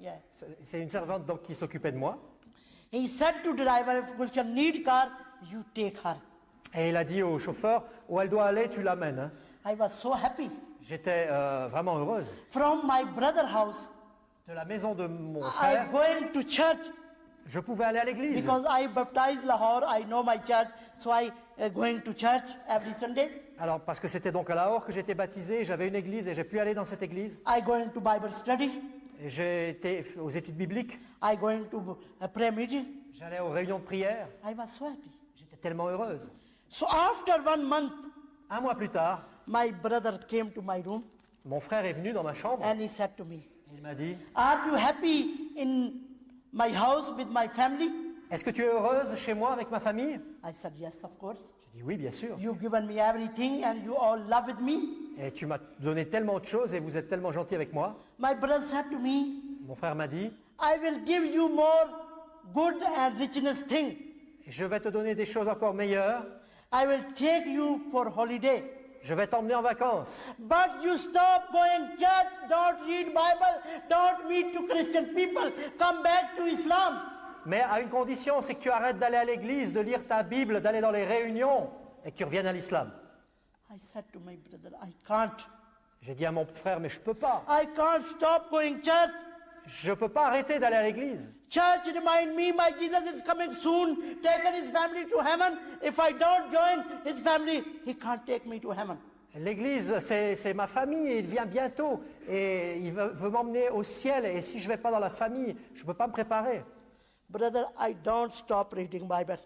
Yeah. C'est une servante donc qui s'occupait de moi. He said to the driver, if Gulshan need car, you take her. Et il a dit au chauffeur, où elle doit aller, tu l'amènes. Hein. I was so happy. J'étais vraiment heureuse. From my brother's house, De la maison de mon I frère, going to church je pouvais aller à l'église. because I baptized Lahore. I know my church, so I going to church every Sunday. Alors, parce que c'était donc à Lahore que j'étais baptisé, j'avais une église et j'ai pu aller dans cette église. I going to Bible study. Et j'ai été aux études bibliques, I going to a prayer meeting. j'allais aux réunions de prière. I was so happy. J'étais tellement heureuse. So after 1 month, Un mois plus tard, my brother came to my room mon frère est venu dans ma chambre and he said to me, et il m'a dit, are you happy in my house with my family? est-ce que tu es heureuse chez moi avec ma famille? I said, yes, of course. J'ai dit oui, bien sûr. You've given me everything and you all love with me. Et tu m'as donné tellement de choses et vous êtes tellement gentil avec moi. My brother said to me, Mon frère m'a dit, I will give you more good and richness thing. je vais te donner des choses encore meilleures. I will take you for holiday. Je vais t'emmener en vacances. But you stop going church, don't read Bible, don't meet to Christian people, come back to Islam. Mais à une condition, c'est que tu arrêtes d'aller à l'église, de lire ta Bible, d'aller dans les réunions et que tu reviennes à l'islam. I said to my brother, I can't. J'ai dit à mon frère, mais je peux pas. I can't stop going church. Je peux pas arrêter d'aller à l'église. Church remind me my Jesus is coming soon, taking his family to heaven. If I don't join his family, he can't take me to heaven. L'église, c'est ma famille et il vient bientôt et il veut m'emmener au ciel et si je vais pas dans la famille, je peux pas me préparer. Brother, I don't stop reading Bible.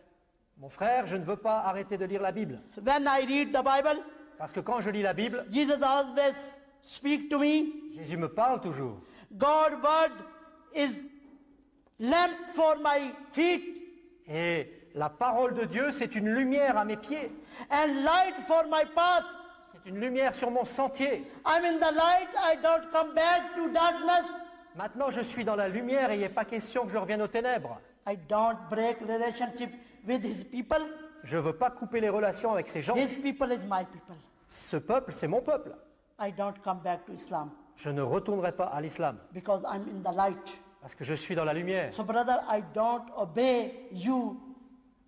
Mon frère, je ne veux pas arrêter de lire la Bible. When I read the Bible, Parce que quand je lis la Bible, Jesus always speak to me. Jésus me parle toujours. God's word is lamp for my feet Et la parole de Dieu, c'est une lumière à mes pieds. and light for my path. C'est une lumière sur mon sentier. I'm in the light, I don't come back to darkness. Maintenant, je suis dans la lumière et il n'est pas question que je revienne aux ténèbres. I don't break relationship with his people. Je ne veux pas couper les relations avec ces gens. His people is my people. Ce peuple, c'est mon peuple. I don't come back to Islam Je ne retournerai pas à l'islam because I'm in the light. parce que je suis dans la lumière. So brother, I don't obey you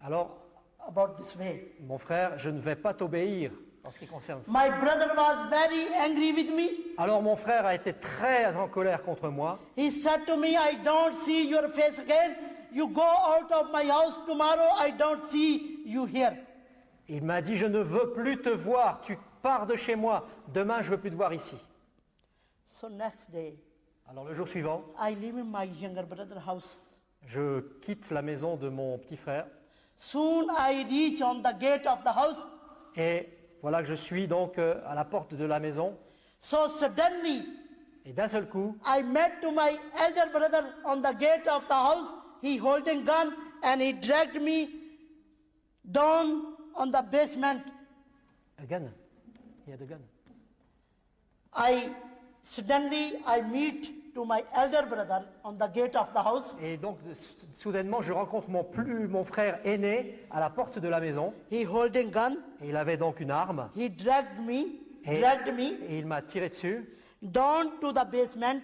Alors, about this way. mon frère, je ne vais pas t'obéir en ce qui concerne ça. My brother was very angry with me. Alors mon frère a été très en colère contre moi. He said to me, I don't see your face again. You go out of my house tomorrow. I don't see you here. Il m'a dit, je ne veux plus te voir, tu pars de chez moi, demain je ne veux plus te voir ici. So next day, Alors le jour suivant, I live in my younger brother's house. je quitte la maison de mon petit frère Soon I reach on the gate of the house. et voilà que je suis donc à la porte de la maison So suddenly, et d'un seul coup, I met to my elder brother on the gate of the house. He holding gun and he dragged me down on the basement. a gun. Il y a de gun. Suddenly I meet to my elder brother on the gate of the house. Et donc soudainement, je rencontre mon frère aîné à la porte de la maison He holding gun. et il avait donc une arme He dragged me et il m'a tiré dessus. down to the basement,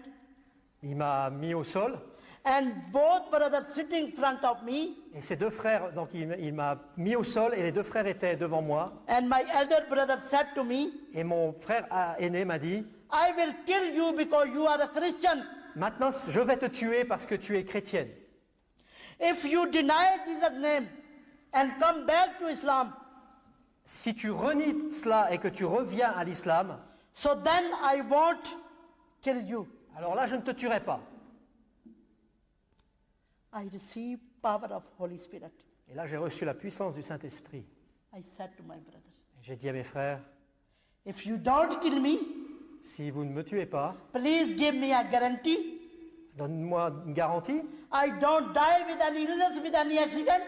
Il m'a mis au sol and both brothers sitting in front of me, et ses deux frères, donc il m'a mis au sol et les deux frères étaient devant moi and my elder brother said to me, et mon frère aîné m'a dit, I will kill you because you are a Christian. maintenant je vais te tuer parce que tu es chrétienne. If you deny Jesus' name and come back to Islam, Si tu renies cela et que tu reviens à l'islam, so then I won't kill you. alors là je ne te tuerai pas. I receive power of Holy Spirit. Et là j'ai reçu la puissance du Saint-Esprit. I said to my brothers, Et j'ai dit à mes frères, if you don't kill me, si vous ne me tuez pas, please give me a guarantee. donne-moi une garantie I don't die with any illness, with any accident.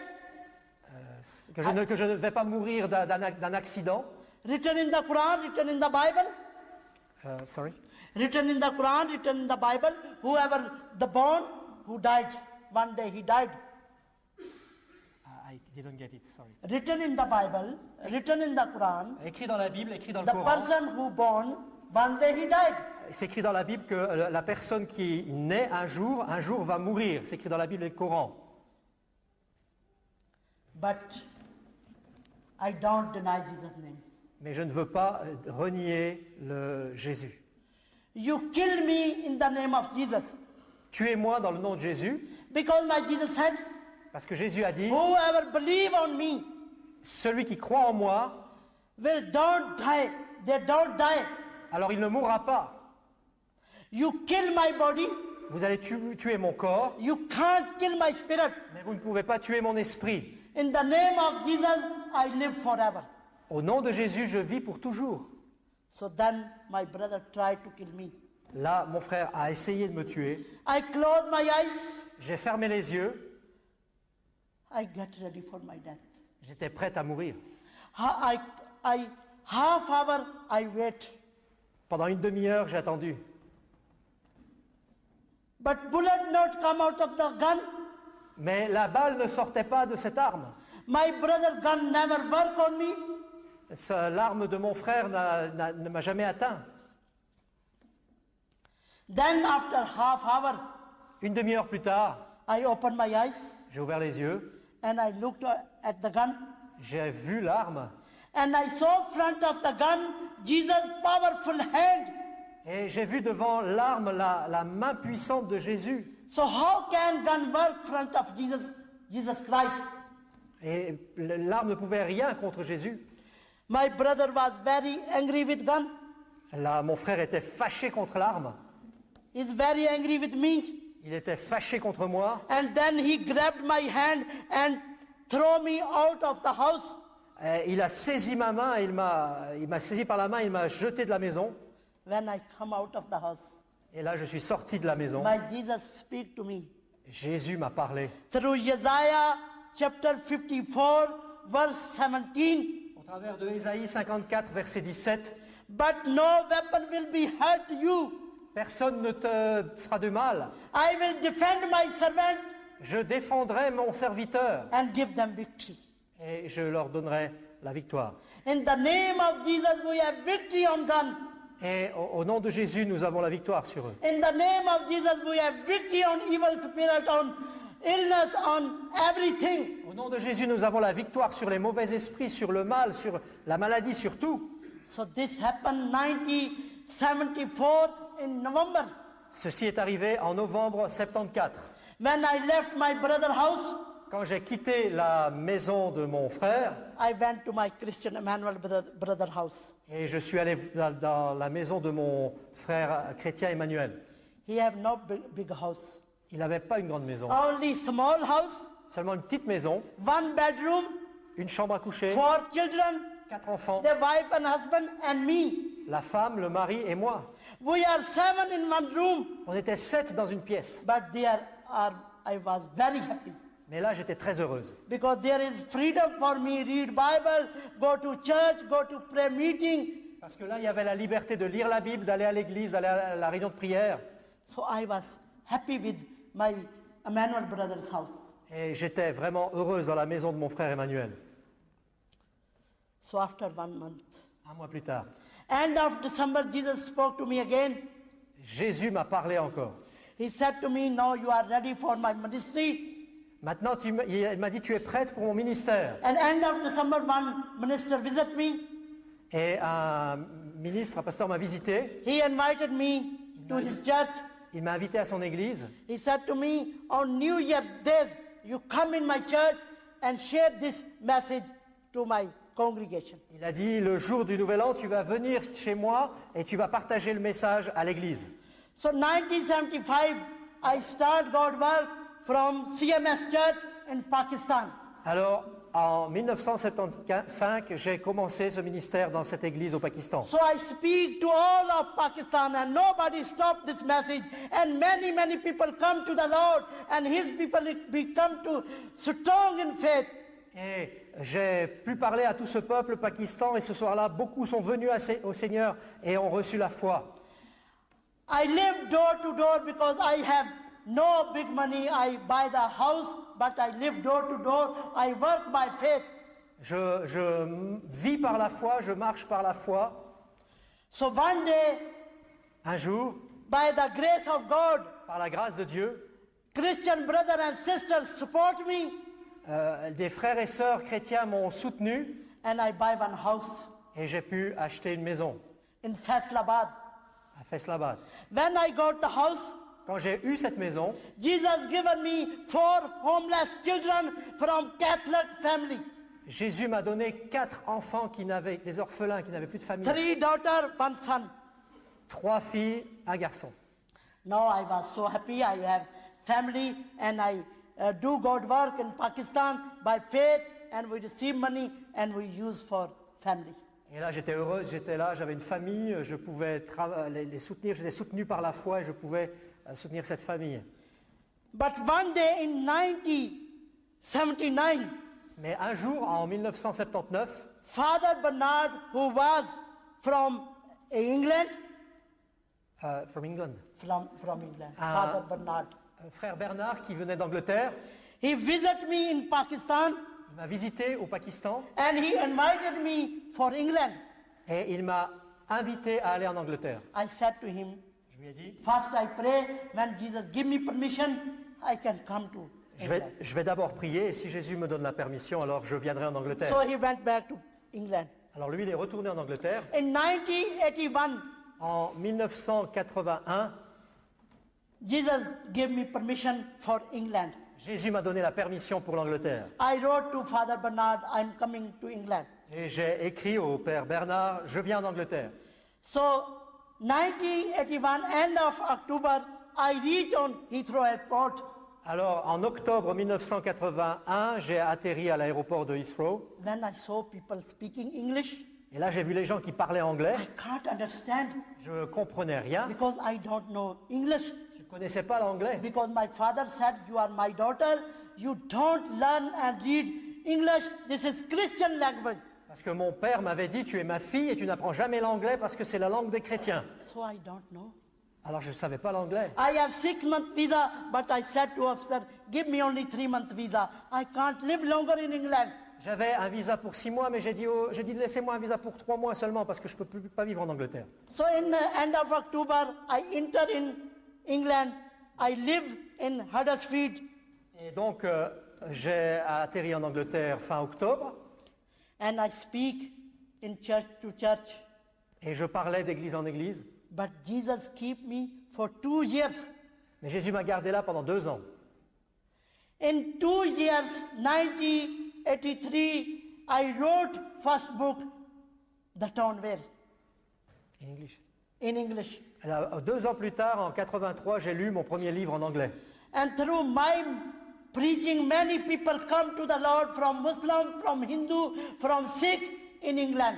que je ne vais pas mourir d'un accident. Written in the Quran, written in the Bible. Sorry. Written in the Quran, written in the Bible. Whoever the born who died, one day he died. I didn't get it, sorry. Written in the Bible, written in the Quran. Écrit dans la Bible, écrit dans le The Coran. person who born, one day he died. c'est écrit dans la Bible que la personne qui naît un jour va mourir. C'est écrit dans la Bible et le Coran. But I don't deny Jesus' name. Mais je ne veux pas renier le Jésus. You kill me in the name of Jesus. Tuez-moi dans le nom de Jésus, Because my Jesus said, parce que Jésus a dit, whoever believe on me celui qui croit en moi, will don't die. They don't die. alors il ne mourra pas. You kill my body. Vous allez tuer mon corps, You can't kill my spirit. mais vous ne pouvez pas tuer mon esprit. In the name of Jesus, I live forever. Au nom de Jésus, je vis pour toujours. So then my brother tried to kill me. Là, mon frère a essayé de me tuer. I close my eyes. J'ai fermé les yeux. I get ready for my death. J'étais prête à mourir. Half hour I wait. Pendant une demi-heure, j'ai attendu. But bullet not come out of the gun. Mais la balle ne sortait pas de cette arme. My brother gun never work on me. L'arme de mon frère ne m'a jamais atteint. Then after half hour, Une demi-heure plus tard, I opened my eyes j'ai ouvert les yeux, and I looked at the gun j'ai vu l'arme and I saw front of the gun Jesus' powerful hand. et j'ai vu devant l'arme la main puissante de Jésus. So how can gun work front of Jesus Christ? Et l'arme ne pouvait rien contre Jésus. My brother was very angry with gun. Là, mon frère était fâché contre l'arme. He's very angry with me. Il était fâché contre moi. And then he grabbed my hand and threw me out of the house. Il a saisi ma main, il m'a saisi par la main, il m'a jeté de la maison. When I come out of the house, Et là, je suis sorti de la maison. my Jesus speak to me. Jésus m'a parlé. Through Isaiah chapter 54, verse 17. Au travers de Ésaïe 54, verset 17. But no weapon will be hurt you. Personne ne te fera de mal. I will defend my servant Je défendrai mon serviteur and give them victory. et je leur donnerai la victoire. In the name of Jesus, we have victory on gun. Et au nom de Jésus, nous avons la victoire sur eux. In the name of Jesus, we have victory on evil spirit, on illness, on everything. Au nom de Jésus, nous avons la victoire sur les mauvais esprits, sur le mal, sur la maladie, sur tout. So this happened 1974 in November. Ceci est arrivé en novembre 74. When I left my brother's house, Quand j'ai quitté la maison de mon frère I went to my Christian Emmanuel brother house. et je suis allé dans la maison de mon frère chrétien Emmanuel. He have no big house. Il n'avait pas une grande maison, Only small house, seulement une petite maison, one bedroom, une chambre à coucher, 4 children, 4 enfants, their wife and husband and me. la femme, le mari et moi. We are 7 in one room, On était 7 dans une pièce. but I was very happy Mais là, j'étais très heureuse. because there is freedom for me, read Bible, go to church, go to prayer meeting. Parce que là, il y avait la liberté de lire la Bible, d'aller à l'église, d'aller à la réunion de prière. So I was happy with my Emmanuel brother's house. Et j'étais vraiment heureuse dans la maison de mon frère Emmanuel. So after 1 month, Un mois plus tard, end of December, Jesus spoke to me again. Jésus m'a parlé encore. He said to me, now you are ready for my ministry. Maintenant, il m'a dit, tu es prête pour mon ministère. And end of December, one minister visit me. Et un ministre, un pasteur m'a visité. He invited me to his church. Il m'a invité à son église. He said to me, on New Year's Day, you come in my church and share this message to my congregation. Il a dit, le jour du Nouvel An, tu vas venir chez moi et tu vas partager le message à l'église. So 1975, I start God work from CMS Church in Pakistan. Alors, en 1975, j'ai commencé ce ministère dans cette église au Pakistan. So I speak to all of Pakistan and nobody stopped this message. And many people come to the Lord and his people become to strong in faith. Et j'ai pu parler à tout ce peuple Pakistan et ce soir-là, beaucoup sont venus au Seigneur et ont reçu la foi. I live door to door because I have no big money. I buy the house, but I live door to door. I work by faith. Je vis par la foi, je marche par la foi. So one day, Un jour, by the grace of God, par la grâce de Dieu, Christian brothers and sisters support me, des frères et sœurs chrétiens m'ont soutenu and I buy one house et j'ai pu acheter une maison in Faisalabad. à Faisalabad. When I got the house, Quand j'ai eu cette maison, Jesus given me 4 homeless children from Catholic family. Jésus m'a donné 4 enfants des orphelins qui n'avaient plus de famille. 3 daughters, 1 son. 3 filles, un garçon. Now I was so happy. I have family and I do God work in Pakistan by faith, and we receive money and we use for family. Et là, j'étais heureuse, j'étais là, j'avais une famille, je pouvais les soutenir, j'étais soutenu par la foi et je pouvais soutenir cette famille. But one day in 1979, Mais un jour, en 1979, Father Bernard, who was from England, from England, from England, Ah. Father Bernard, frère Bernard qui venait d'Angleterre, he visited me in Pakistan il m'a visité au Pakistan and he invited me for England. et il m'a invité à aller en Angleterre. I said to him, Je lui ai dit, first I pray, when Jesus give me permission, I can come to England. je vais d'abord prier et si Jésus me donne la permission, alors je viendrai en Angleterre. So he went back to England. Alors lui, il est retourné en Angleterre. In 1981, En 1981, Jesus gave me permission for England. Jésus m'a donné la permission pour l'Angleterre. I wrote to Father Bernard, I'm coming to England. Et j'ai écrit au Père Bernard, je viens en Angleterre. So 1981, end of October, I reached on Heathrow Airport. Alors, en octobre 1981, j'ai atterri à l'aéroport de Heathrow. When I saw people speaking English, Et là, j'ai vu les gens qui parlaient anglais. I can't understand Je ne comprenais rien. because I don't know English. Je ne connaissais pas l'anglais. Because my father said, you are my daughter, you don't learn and read English, this is Christian language. Parce que mon père m'avait dit, tu es ma fille et tu n'apprends jamais l'anglais parce que c'est la langue des chrétiens. So I don't know. Alors, je ne savais pas l'anglais. I have 6-month visa, but I said to officer, give me only 3-month visa. I can't live longer in England. J'avais un visa pour 6 mois, mais j'ai dit, laissez-moi un visa pour 3 mois seulement parce que je ne peux pas vivre en Angleterre. So in the end of October, I enter in England. I live in Huddersfield. Et donc, j'ai atterri en Angleterre fin octobre And I speak in church to church. et je parlais d'église en église. But Jesus keep me for 2 years. Mais Jésus m'a gardé là pendant 2 ans. In 2 years, 1983, I wrote first book, The Townville, In English. in English. Alors, 2 ans plus tard, en 83, j'ai lu mon premier livre en anglais. And through my preaching, many people come to the Lord from Muslim, from Hindu, from Sikh in England.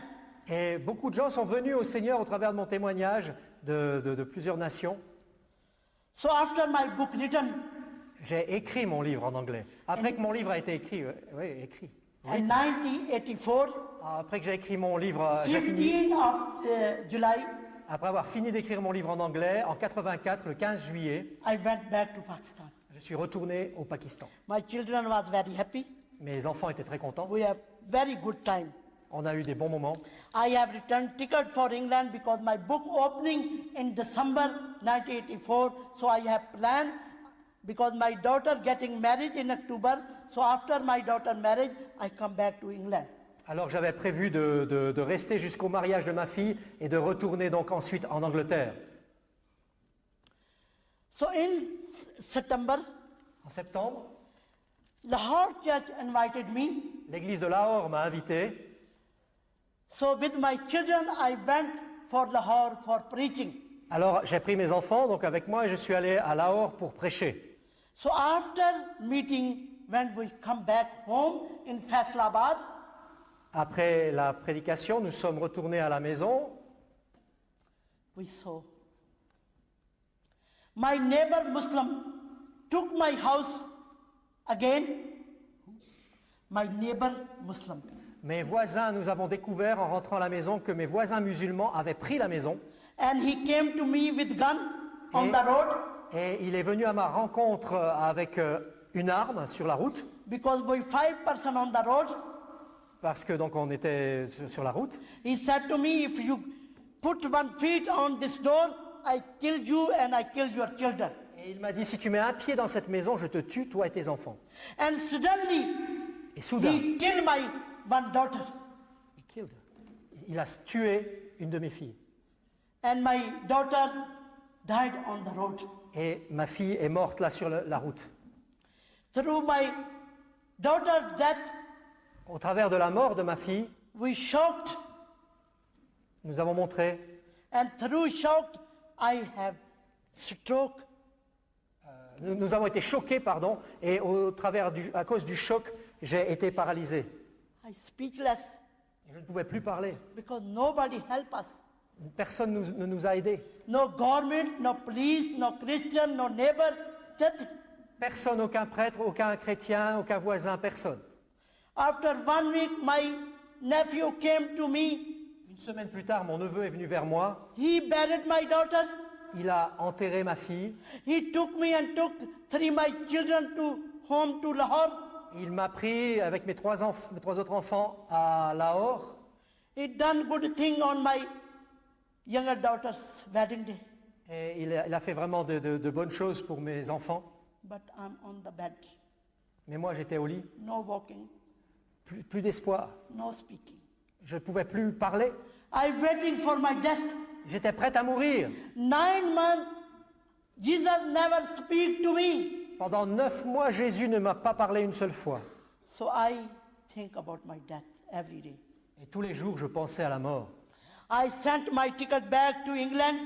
Et beaucoup de gens sont venus au Seigneur au travers de mon témoignage de plusieurs nations. So after my book written, J'ai écrit mon livre en anglais. Après que mon livre a été écrit, oui, écrit. in 1984, Après que j'ai écrit mon livre, j'ai fini, 15th of July, après avoir fini d'écrire mon livre en anglais, en 84, le 15 juillet, I went back to Pakistan. je suis retourné au Pakistan. My children was very happy. Mes enfants étaient très contents. We have very good time. On a eu des bons moments. I have returned ticket for England because my book opening in December 1984. So I have planned because my daughter getting married in October. So after my daughter marriage, I come back to England. Alors j'avais prévu de rester jusqu'au mariage de ma fille et de retourner donc ensuite en Angleterre. So in September, En septembre, Lahore Church invited me. l'église de Lahore m'a invité. So with my children, I went for Lahore for preaching. Alors j'ai pris mes enfants donc avec moi et je suis allé à Lahore pour prêcher. So after meeting, when we come back home in Faisalabad, Après la prédication, nous sommes retournés à la maison. we saw my neighbor Muslim took my house again. My neighbor Muslim. Mes voisins, nous avons découvert en rentrant à la maison que mes voisins musulmans avaient pris la maison. And he came to me with gun on the road Et il est venu à ma rencontre avec une arme sur la route, because we 5 persons on the road. parce que donc on était sur la route. He said to me, if you put 1 foot on this door, I kill you and I kill your children. Et il m'a dit, si tu mets un pied dans cette maison, je te tue, toi et tes enfants. And suddenly, Et soudain, he killed my one daughter. il a tué une de mes filles. And my daughter died on the road. Et ma fille est morte là sur la route. Through my daughter's death, Au travers de la mort de ma fille, we shocked, nous avons montré, and through shocked, I have stroke. nous avons été choqués, pardon, et à cause du choc, j'ai été paralysé. I speechless Je ne pouvais plus parler. because nobody help us. Personne ne nous a aidés. No government, no police, no Christian, no neighbor, nothing. Personne, aucun prêtre, aucun chrétien, aucun voisin, personne. After 1 week, my nephew came to me. Une semaine plus tard, mon neveu est venu vers moi. He buried my daughter. Il a enterré ma fille. He took me and took 3 my children to home to Lahore. Il m'a pris avec mes trois autres enfants à Lahore. He done good thing on my younger daughter's wedding day. Et il a fait vraiment de bonnes choses pour mes enfants. But I'm on the bed. Mais moi, j'étais au lit. No walking, Plus d'espoir. no speaking. Je ne pouvais plus parler. I'm waiting for my death. J'étais prête à mourir. 9 months, Jesus never speak to me. Pendant 9 mois, Jésus ne m'a pas parlé une seule fois. So I think about my death every day. Et tous les jours, je pensais à la mort. I sent my ticket back to England.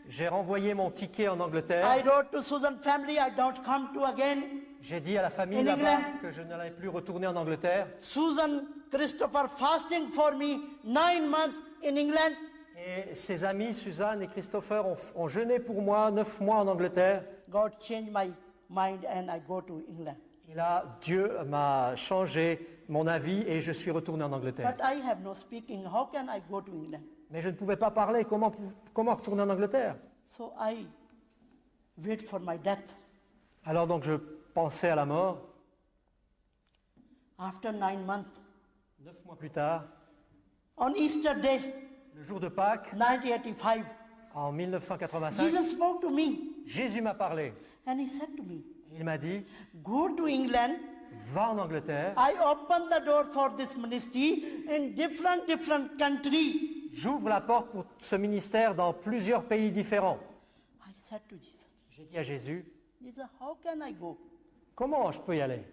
J'ai renvoyé mon ticket en Angleterre. I wrote to Susan family, I don't come to again. J'ai dit à la famille In là-bas England. que je n'allais plus retourner en Angleterre. Susan Christopher fasting for me 9 months in England. Et ses amis, Suzanne et Christopher, ont jeûné pour moi 9 mois en Angleterre. God changed my mind and I go to England. Et là, Dieu m'a changé mon avis et je suis retourné en Angleterre. But I have no speaking. How can I go to England? Mais je ne pouvais pas parler. Comment retourner en Angleterre? So I wait for my death. Alors donc je pensais à la mort. After 9 months, 9 mois plus tard, on Easter Day, le jour de Pâques, 1985, en 1985, Jesus spoke to me Jésus m'a parlé. and he said to me, Il m'a dit, go to England. va en Angleterre, I open the door for this ministry in different countries. j'ouvre la porte pour ce ministère dans plusieurs pays différents. I said to Jesus, J'ai dit à Jésus, Jesus, how can I go? comment je peux y aller?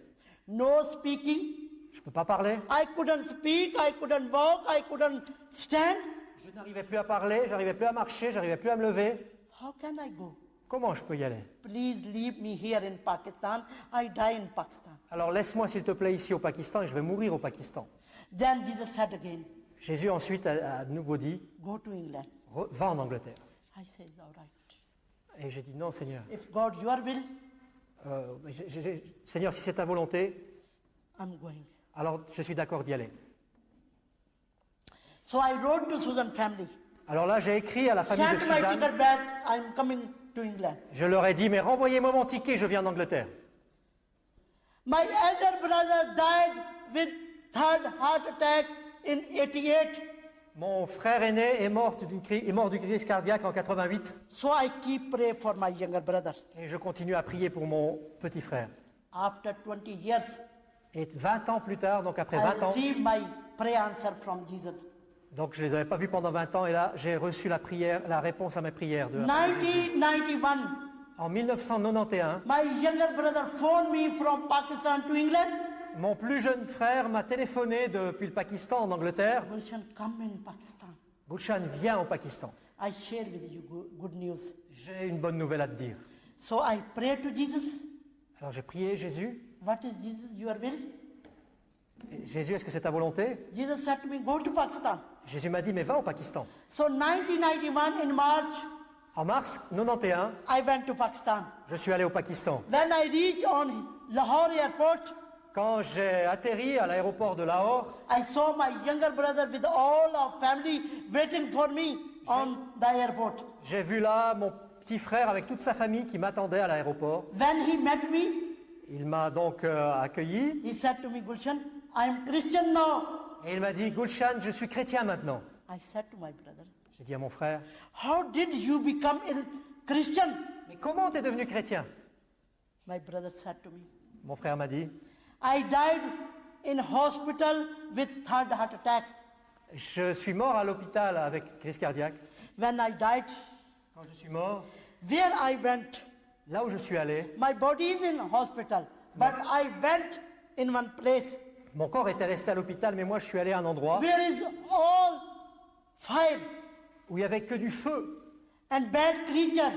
No speaking. Je ne peux pas parler. I couldn't speak, I couldn't walk, I couldn't stand. Je n'arrivais plus à parler, j'arrivais plus à marcher, j'arrivais plus à me lever. How can I go? Comment je peux y aller? Please leave me here in Pakistan. I die in Pakistan. Alors laisse-moi s'il te plaît ici au Pakistan et je vais mourir au Pakistan. Then Jesus said again, Jésus ensuite a de nouveau dit, go to England. va en Angleterre. I said, all right. Et j'ai dit non Seigneur. If God, your will, Seigneur, si c'est ta volonté, I'm going. alors je suis d'accord d'y aller. So I wrote to Susan family. Alors là j'ai écrit à la famille de Send my Suzanne. ticket back. I'm coming to England. Je leur ai dit, mais renvoyez-moi mon ticket, je viens d'Angleterre. My elder brother died with third heart attack in 88. Mon frère aîné est mort du crise cardiaque en 88 So I keep pray for my younger brother. et je continue à prier pour mon petit frère. After 20 years, Et 20 ans plus tard, donc après I 20 ans, received my prayer answer from Jesus. donc je ne les avais pas vus pendant 20 ans et là j'ai reçu la réponse à mes prières. 1991, En 1991, my younger brother phoned me from Pakistan to England. mon plus jeune frère m'a téléphoné depuis le Pakistan en Angleterre. Gulshan, come in Pakistan. Gulshan, viens au Pakistan. I share with you good news. J'ai une bonne nouvelle à te dire. So I prayed to Jesus. Alors j'ai prié Jésus. What is Jesus, your will? Jésus, est-ce que c'est ta volonté? Jesus said to me, go to Pakistan. Jésus m'a dit, mais va au Pakistan. So 1991 in March, En mars 91, I went to Pakistan. je suis allé au Pakistan. When I reached on Lahore airport, Quand j'ai atterri à l'aéroport de Lahore, I saw my younger brother with all our family waiting for me on the airport. j'ai vu là mon petit frère avec toute sa famille qui m'attendait à l'aéroport. When he met me, Il m'a donc accueilli he said to me, Gulshan, I am Christian now. et il m'a dit, Gulshan, je suis chrétien maintenant. I said to my brother, J'ai dit à mon frère, how did you become a Christian? mais comment t'es devenu chrétien? My brother said to me, Mon frère m'a dit, I died in hospital with third heart attack. je suis mort à l'hôpital avec crise cardiaque. When I died, Quand je suis mort, where I went, là où je suis allé, my body is in hospital, but I went in one place mon corps était resté à l'hôpital, mais moi je suis allé à un endroit where is all fire où il n'y avait que du feu and bad creature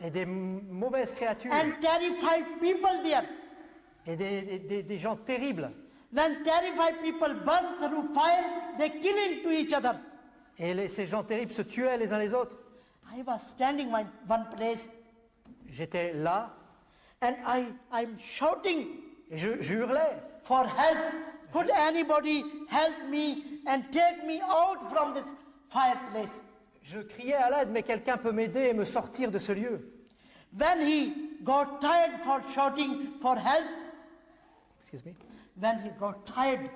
et des mauvaises créatures and terrified people there. et des gens terribles. When terrified people burn through fire, they killing to each other. Et ces gens terribles se tuaient les uns les autres. I was standing in one place J'étais là and I'm shouting et je hurlais. for help. Could anybody help me and take me out from this fireplace? Je criais à l'aide, mais quelqu'un peut m'aider et me sortir de ce lieu. When he got tired for shouting for help, Excuse me. when he got tired,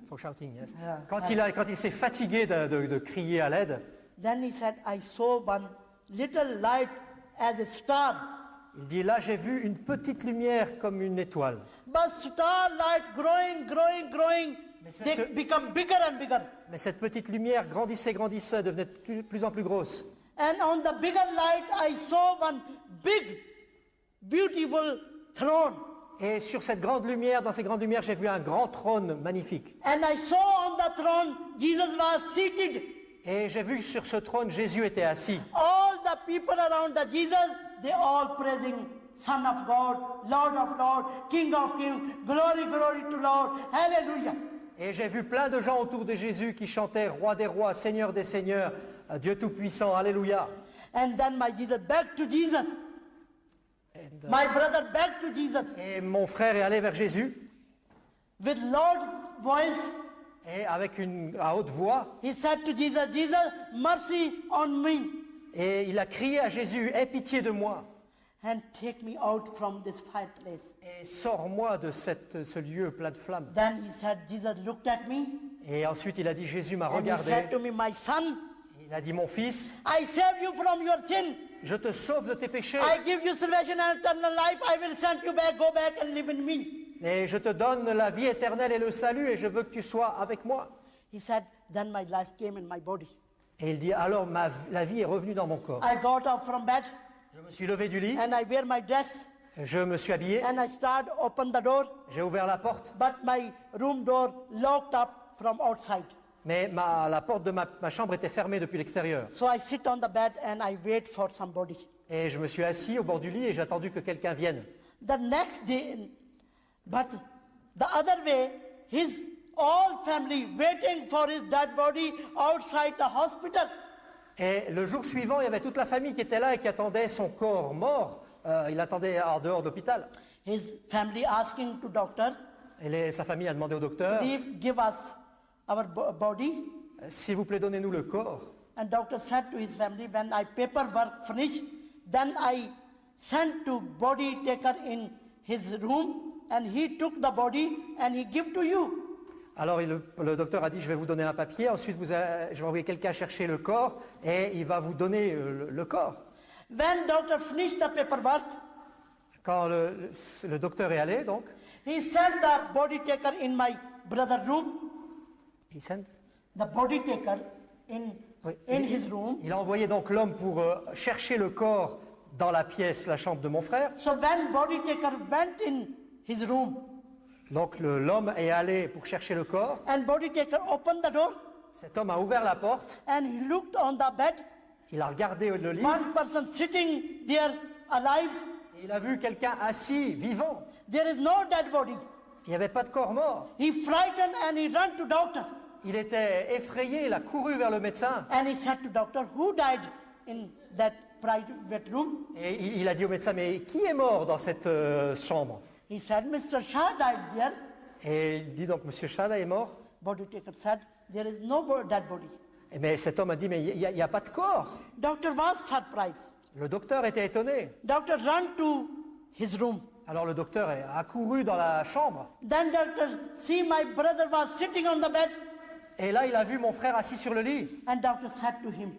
For shouting, yes. Yeah. Quand il s'est fatigué de crier à l'aide, then he said, I saw one little light as a star. il dit là j'ai vu une petite lumière comme une étoile. But starlight growing, Mais c'est they ce- become bigger and bigger. Mais cette petite lumière grandissait, devenait de plus en plus grosse. And on the bigger light, I saw one big, beautiful throne. Et sur cette grande lumière, dans ces grandes lumières, j'ai vu un grand trône magnifique. And I saw on the throne, Jesus was seated. Et j'ai vu sur ce trône, Jésus était assis. All the people around the Jesus, they all praising Son of God, Lord of Lords, King of Kings, glory, glory to Lord, hallelujah. Et j'ai vu plein de gens autour de Jésus qui chantaient Roi des rois, Seigneur des seigneurs, Dieu tout-puissant, Alléluia. And then my Jesus back to Jesus. My brother back to Jesus Et mon frère est allé vers Jésus with loud voice. et avec à haute voix, He said to Jesus, Jesus, mercy on me et il a crié à Jésus, aie pitié de moi and take me out from this fireplace. et sors-moi de ce lieu plein de flammes. Then he said, Jesus looked at me Et ensuite il a dit, Jésus m'a and he regardé, said to me, my son, il a dit, mon fils, I save you from your sin. je te sauve de tes péchés I give you salvation and eternal life. I will send you back, go back and live in me. et je te donne la vie éternelle et le salut et je veux que tu sois avec moi. He said, then my life came in my body. Et il dit, alors la vie est revenue dans mon corps. I got up from bed Je me suis levé du lit, and I wear my dress je me suis habillé, and I start open the door, j'ai ouvert la porte, but my room door locked up from outside. mais la porte de ma chambre était fermée depuis l'extérieur. So I sit on the bed and I wait for somebody. Et je me suis assis au bord du lit et j'ai attendu que quelqu'un vienne. The next day, but the other way, his all family waiting for his dead body outside the hospital. Et le jour suivant, il y avait toute la famille qui était là et qui attendait son corps mort. Il attendait en dehors de l'hôpital. His family asking to doctor, Et sa famille a demandé au docteur, please give us our body. s'il vous plaît, donnez-nous le corps. And doctor said to his family, when I paperwork finish, then I sent to body taker in his room, and he took the body and he give to you. Alors le docteur a dit, je vais vous donner un papier, ensuite je vais envoyer quelqu'un chercher le corps et il va vous donner le corps. When doctor finished the paperwork, Quand le docteur est allé, donc, he sent the body taker in my brother's room. il sent- The body taker in Oui. his room. il a envoyé donc l'homme pour chercher le corps dans la pièce, la chambre de mon frère. So when body taker went in his room Donc l'homme est allé pour chercher le corps. and body taker opened the door Cet homme a ouvert la porte, and he looked on the bed, il a regardé le lit one person sitting there alive. et il a vu quelqu'un assis, vivant. There is no dead body. Il n'y avait pas de corps mort. He frightened and he ran to doctor Il était effrayé, il a couru vers le médecin and he said to doctor, who died in that private room? et il a dit au médecin, mais qui est mort dans cette chambre? He said, Mr. Shah died there. Et il dit donc, Monsieur Chada est mort. Body taker said, there is no dead body. Mais cet homme a dit, mais il n'y a pas de corps. Doctor was surprised. Le docteur était étonné. Doctor ran to his room. Alors le docteur a couru dans la chambre Then doctor see my brother was sitting on the bed. Et là, il a vu mon frère assis sur le lit. And doctor said to him,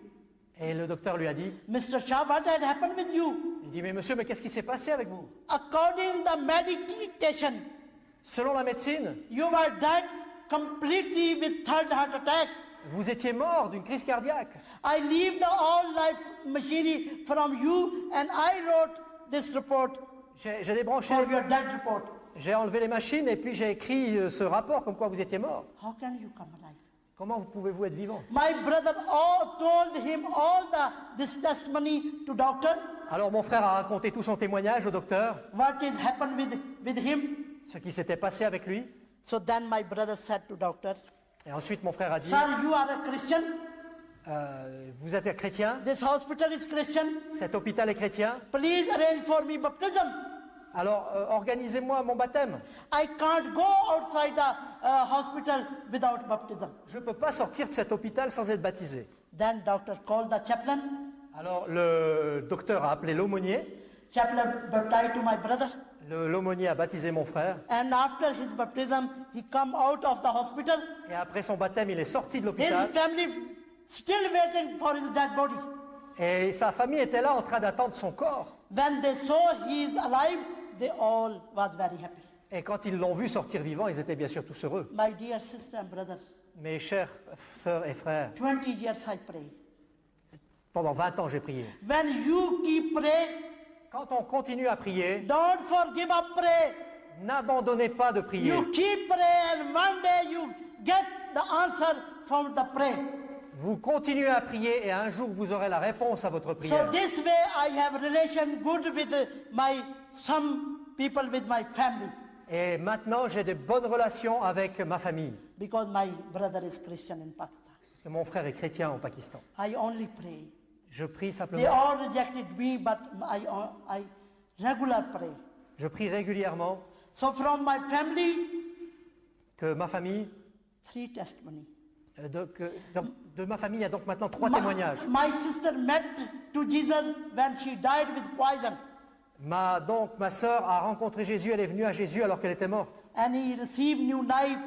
Et le docteur lui a dit, Mr. Shah, what had happened with you? il dit, mais monsieur, mais qu'est-ce qui s'est passé avec vous? According to the medication, Selon la médecine, you were dead completely with third heart attack. vous étiez mort d'une crise cardiaque. I leave the all life machinery from you and I wrote this report J'ai débranché, for your death report. j'ai enlevé les machines et puis j'ai écrit ce rapport comme quoi vous étiez mort. How can you come alive? Comment pouvez-vous être vivant? My brother all told him all this testimony to doctor, Alors mon frère a raconté tout son témoignage au docteur, what is happened with him. ce qui s'était passé avec lui. So then my brother said to doctor, Et ensuite mon frère a dit, Sir, you are a Christian. vous êtes chrétien, This hospital is Christian. cet hôpital est chrétien, Please arrange for me baptism. alors organisez-moi mon baptême. I can't go outside the hospital without baptism. Je ne peux pas sortir de cet hôpital sans être baptisé. Then doctor called the chaplain. Alors le docteur a appelé l'aumônier. Chaplain baptized to my brother. L'aumônier a baptisé mon frère. And after his baptism, he come out of the hospital. Et après son baptême, il est sorti de His l'hôpital. family still waiting for his dead body. Et sa famille était là en train d'attendre son corps. When they saw he is alive, they all was very happy. Et quand ils l'ont vu sortir vivant, ils étaient bien sûr tous heureux. My dear sister and brother, Mes chers sœurs et frères, 20 years I pray. pendant 20 ans, j'ai prié. When you keep pray, Quand on continue à prier, don't forgive up pray. n'abandonnez pas de prier. You keep pray and one day you get the answer from the pray. Vous continuez à prier et un jour, vous aurez la réponse à votre So prière. this way I have relation good with some people with my family Et maintenant, j'ai de bonnes relations avec ma famille. because my brother is Christian in Pakistan. Parce que mon frère est chrétien au Pakistan. I only pray. Je prie They simplement. all rejected me, but I regular pray. Je prie régulièrement So from my family, que ma famille, 3 testimony. de ma famille, il y a donc maintenant 3 témoignages. My sister met to Jesus when she died with poison, Ma sœur a rencontré Jésus, elle est venue à Jésus alors qu'elle était morte. and he received new life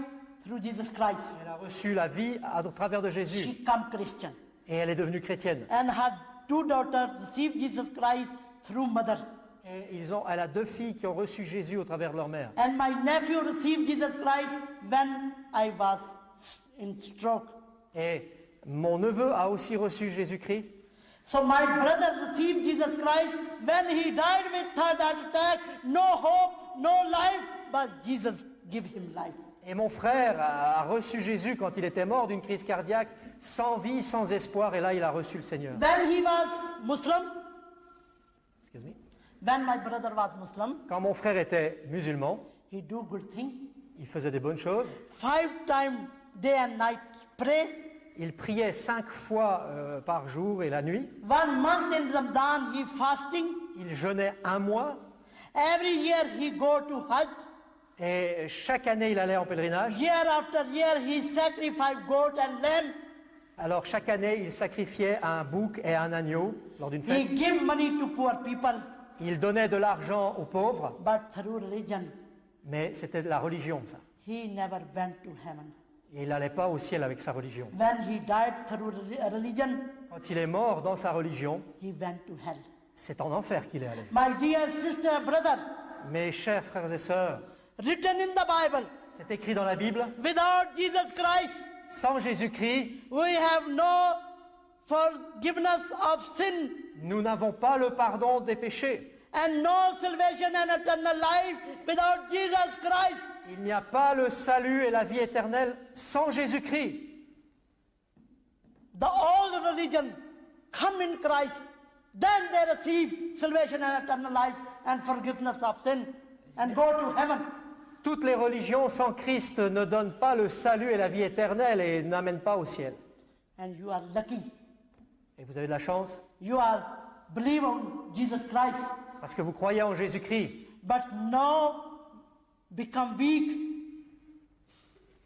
through Jesus Christ. Elle a reçu la vie à travers de Jésus She became Christian, et elle est devenue chrétienne. and her 2 daughters received Jesus Christ through mother. Et elle a 2 filles qui ont reçu Jésus au travers de leur mère. And my nephew received Jesus Christ when I was in stroke. Et mon neveu a aussi reçu Jésus-Christ. So my brother received Jesus Christ when he died with third heart attack, no hope, no life, but Jesus gave him life. Et mon frère a reçu Jésus quand il était mort d'une crise cardiaque, sans vie, sans espoir, et là il a reçu le Seigneur. When he was Muslim, Excuse me. when my brother was Muslim, Quand mon frère était musulman, he do good thing. il faisait des bonnes choses. 5 times day and night pray. Il priait 5 fois par jour et la nuit. 1 month in Ramadan he fasting. Il jeûnait 1 mois. Every year he go to Hajj. Et chaque année, il allait en pèlerinage. Year after year he sacrifice goat and lamb. Alors chaque année, il sacrifiait un bouc et un agneau lors d'une fête. He give money to poor people, Il donnait de l'argent aux pauvres, but through religion mais c'était de la religion, ça. he never went to heaven. Et il n'allait pas au ciel avec sa religion. When he died through religion, Quand il est mort dans sa religion, he went to hell. c'est en enfer qu'il est allé. My dear sister, brother, Mes chers frères et sœurs, written in the Bible, c'est écrit dans la Bible, without Jesus Christ, sans Jésus-Christ, we have no forgiveness of sin nous n'avons pas le pardon des péchés. and no salvation and eternal life without Jesus Christ. Il n'y a pas le salut et la vie éternelle sans Jésus-Christ. The old religion come in Christ, then they receive salvation and eternal life and forgiveness of sin and go to heaven. Toutes les religions sans Christ ne donnent pas le salut et la vie éternelle et n'amènent pas au ciel. And you are lucky. Et vous avez de la chance You are believe on Jesus Christ, parce que vous croyez en Jésus-Christ. but now become weak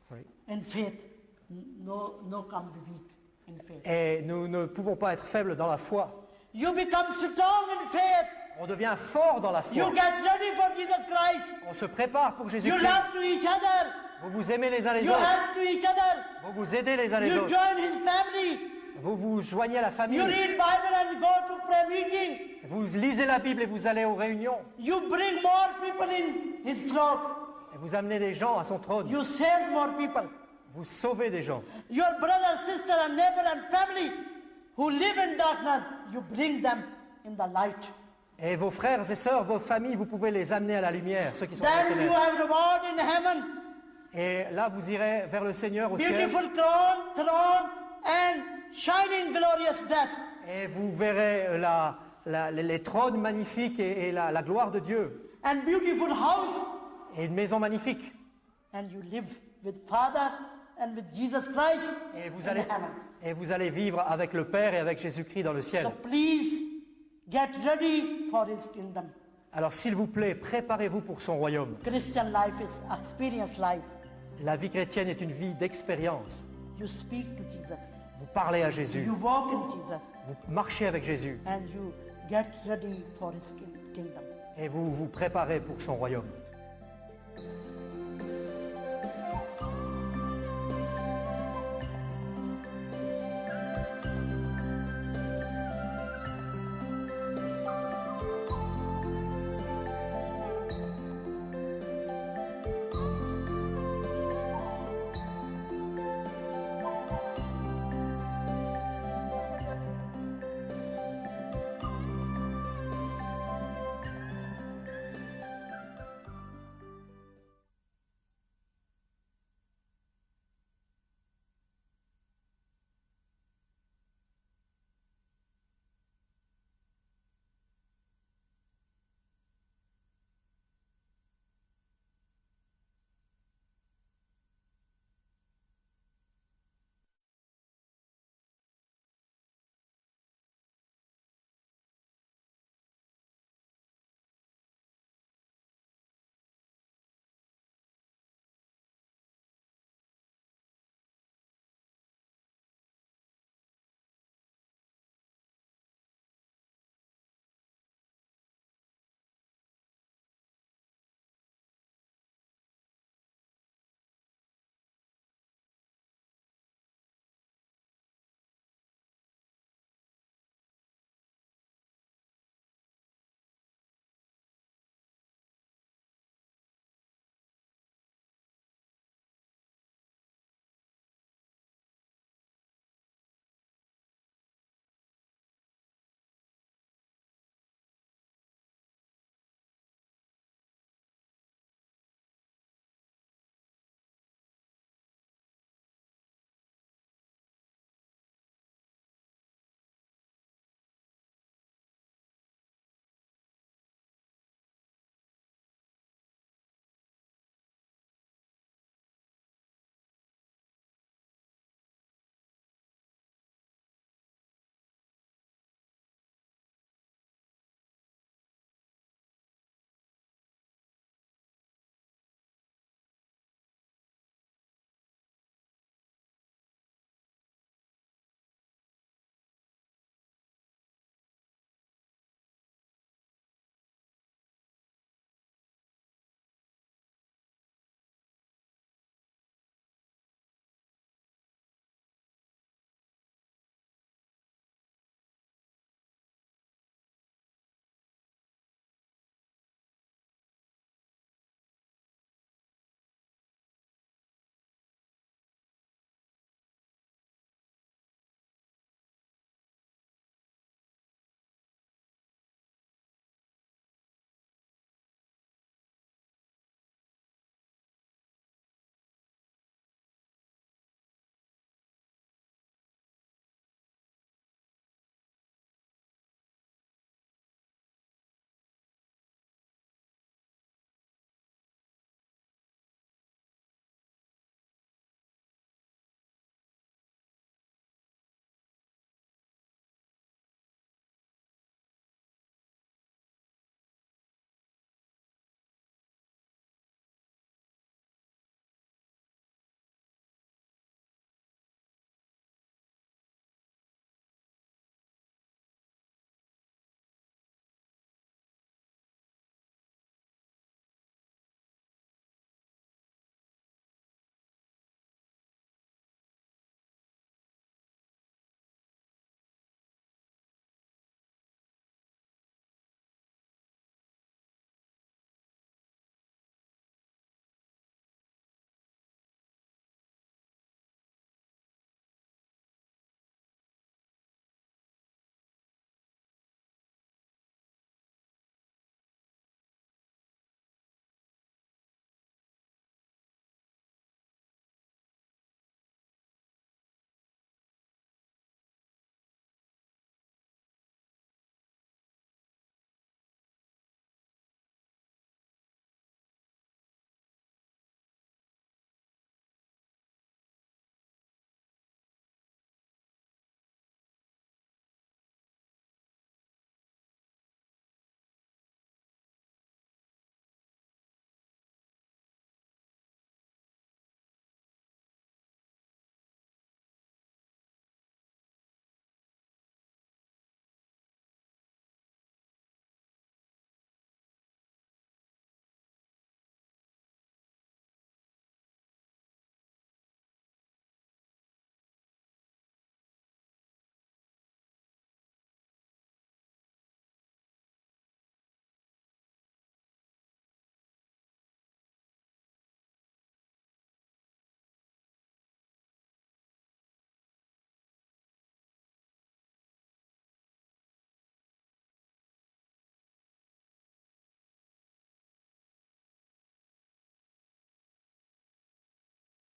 Sorry. in faith. No come weak in faith. Et nous ne pouvons pas être faibles dans la foi. You become strong in faith. On devient fort dans la You foi. get ready for Jesus Christ. On se prépare pour You Jésus-Christ. love to each other. Vous vous aimez les uns les You autres. help to each other. Vous vous aidez les uns les You autres. join his family. Vous vous joignez à la famille. You read Bible and go to prayer meeting. Vous lisez la Bible et vous allez aux réunions. You bring more people in his flock. Et vous amenez des gens à son trône. You save more people. Vous sauvez des gens. Your brother, sister, and neighbor and family who live in darkness, you bring them in the light. Et vos frères et sœurs, vos familles, vous pouvez les amener à la lumière, ceux qui sont dans les Then you ténèbres. have reward in heaven. Et là, vous irez vers le Seigneur au ciel. Beautiful crown, throne, and shining glorious death. Et vous verrez les trônes magnifiques et la gloire de Dieu. And beautiful house. Et une maison magnifique. And you live with Father and with Jesus Christ Et vous in allez, heaven. et vous allez vivre avec le Père et avec Jésus-Christ dans le ciel. So please get ready for his kingdom. Alors s'il vous plaît, préparez-vous pour son royaume. Christian life is experience life. La vie chrétienne est une vie d'expérience. You speak to Jesus. Vous parlez à Jésus, You walk in Jesus. vous marchez avec Jésus And you get ready for his kingdom. et vous vous préparez pour son royaume.